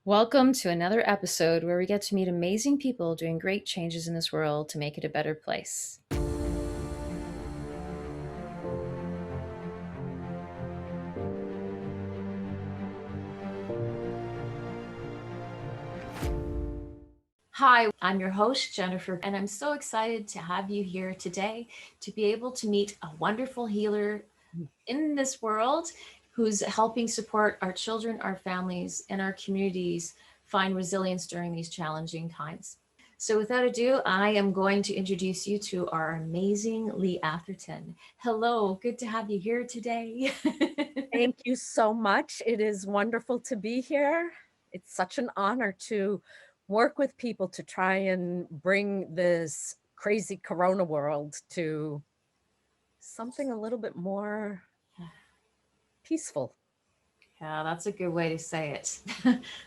Welcome to another episode where we get to meet amazing people doing great changes in this world to make it a better place. Hi, I'm your host, Jennifer, and I'm so excited to have you here today to be able to meet a wonderful healer in this world who's helping support our children, our families, and our communities find resilience during these challenging times. So without ado, I am going to introduce you to our amazing Lee Artherton. Hello, good to have you here today. Thank you so much. It is wonderful to be here. It's such an honor to work with people to try and bring this crazy corona world to something a little bit more peaceful. Yeah, that's a good way to say it.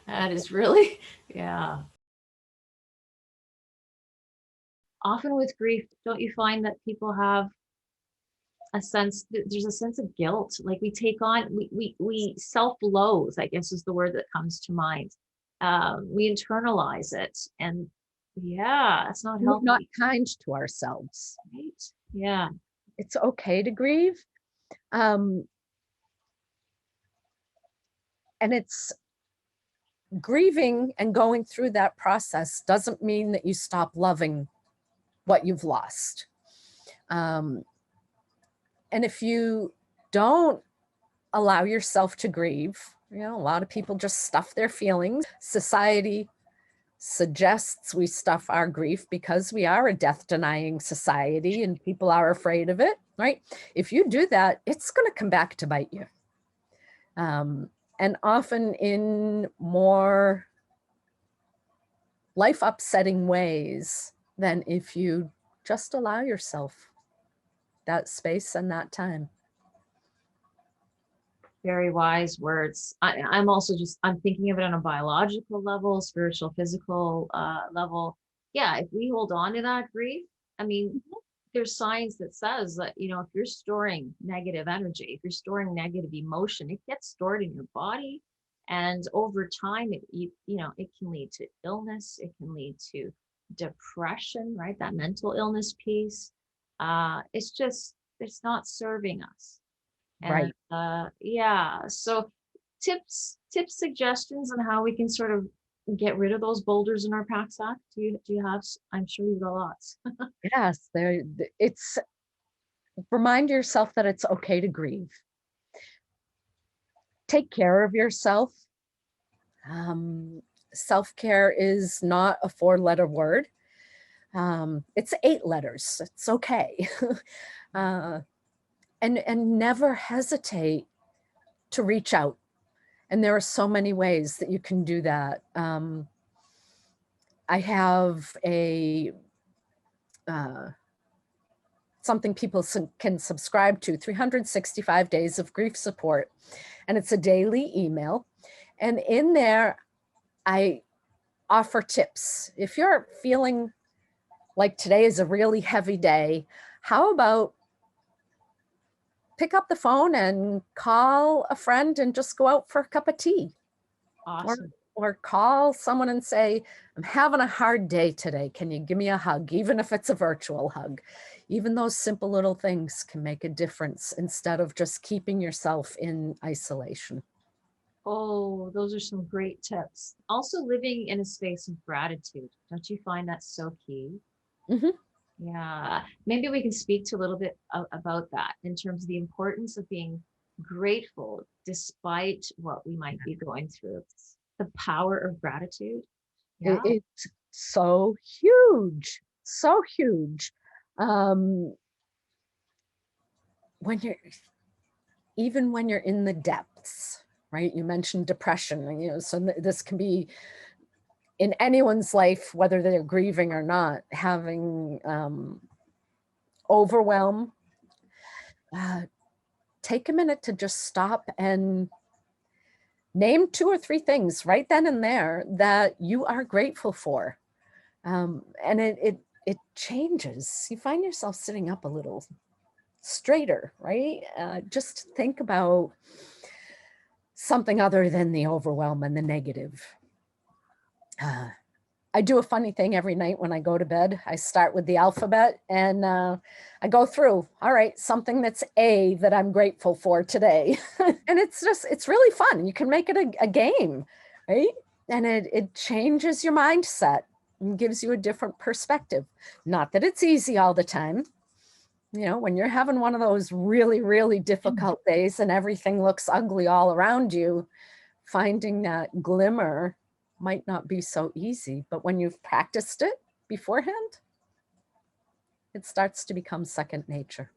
That is really, yeah. Often with grief, don't you find that people have there's a sense of guilt, like we take on, we self-loathe, I guess is the word that comes to mind. We internalize it, and yeah, it's not We're not healthy, kind to ourselves. right? Yeah. It's okay to grieve. And it's grieving and going through that process doesn't mean that you stop loving what you've lost. And if you don't allow yourself to grieve, a lot of people just stuff their feelings. Society suggests we stuff our grief because we are a death-denying society and people are afraid of it, right? If you do that, it's going to come back to bite you. And often in more life-upsetting ways than if you just allow yourself that space and that time. Very wise words. I'm also I'm thinking of it on a biological level, spiritual, physical level. Yeah, if we hold on to that grief, I mean, there's science that says that, if you're storing negative energy, if you're storing negative emotion, it gets stored in your body. And over time, it can lead to illness. It can lead to depression, right? That mental illness piece. It's not serving us. And Right. yeah, so tips, suggestions on how we can sort of get rid of those boulders in our pack. Do you have? I'm sure you've got lots. Yes, it's remind yourself that it's okay to grieve. Take care of yourself. Self-care is not a 4-letter word. It's 8 letters. It's okay. And never hesitate to reach out. And there are so many ways that you can do that. I have something people can subscribe to, 365 days of grief support. And it's a daily email. And in there, I offer tips. If you're feeling like today is a really heavy day, how about pick up the phone and call a friend and just go out for a cup of tea? Awesome. Or call someone and say, I'm having a hard day today. Can you give me a hug? Even if it's a virtual hug. Even those simple little things can make a difference instead of just keeping yourself in isolation. Oh, those are some great tips. Also, living in a space of gratitude. Don't you find that so key? Mhm. Yeah, maybe we can speak to a little bit about that in terms of the importance of being grateful despite what we might be going through. The power of gratitude. Yeah. It's so huge, so huge. Um, when you're even when you're in the depths, right? You mentioned depression, so this can be in anyone's life, whether they're grieving or not, having overwhelm. Take a minute to just stop and name 2 or 3 things right then and there that you are grateful for. And it changes. You find yourself sitting up a little straighter, right? Just think about something other than the overwhelm and the negative. I do a funny thing every night when I go to bed. I start with the alphabet and I go through, all right, something that's A that I'm grateful for today. And it's really fun. You can make it a game, right? And it changes your mindset and gives you a different perspective. Not that it's easy all the time. You know, when you're having one of those really, really difficult days and everything looks ugly all around you, finding that glimmer might not be so easy, but when you've practiced it beforehand, it starts to become second nature.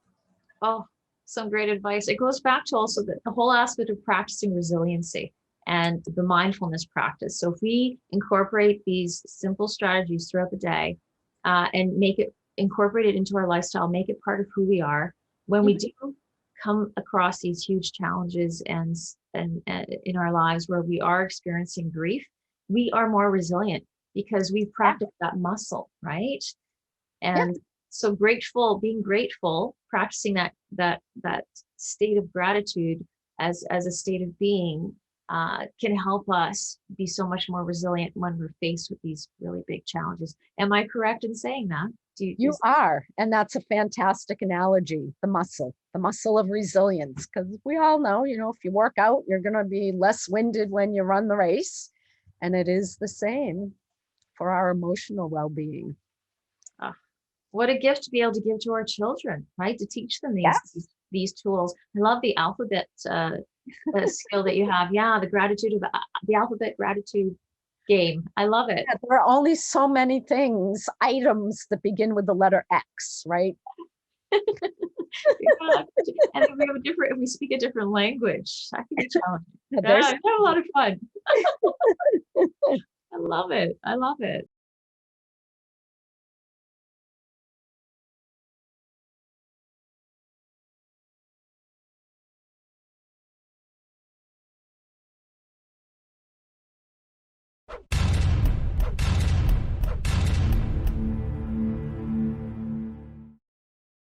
Oh, some great advice. It goes back to also the whole aspect of practicing resiliency and the mindfulness practice. So if we incorporate these simple strategies throughout the day and incorporate it into our lifestyle, make it part of who we are, when we do come across these huge challenges and in our lives where we are experiencing grief, we are more resilient because we've practiced that muscle, right? And so being grateful, practicing that state of gratitude as a state of being can help us be so much more resilient when we're faced with these really big challenges. Am I correct in saying that? You are, and that's a fantastic analogy, the muscle of resilience, because we all know, you know, if you work out, you're going to be less winded when you run the race. And it is the same for our emotional well-being. What a gift to be able to give to our children, right? To teach them these tools. I love the alphabet skill that you have. Yeah, the alphabet gratitude game. I love it. Yeah, there are only so many items that begin with the letter X, right? Yeah. And if we speak a different language, that can be challenging. Yeah, I have a lot of fun. I love it. I love it.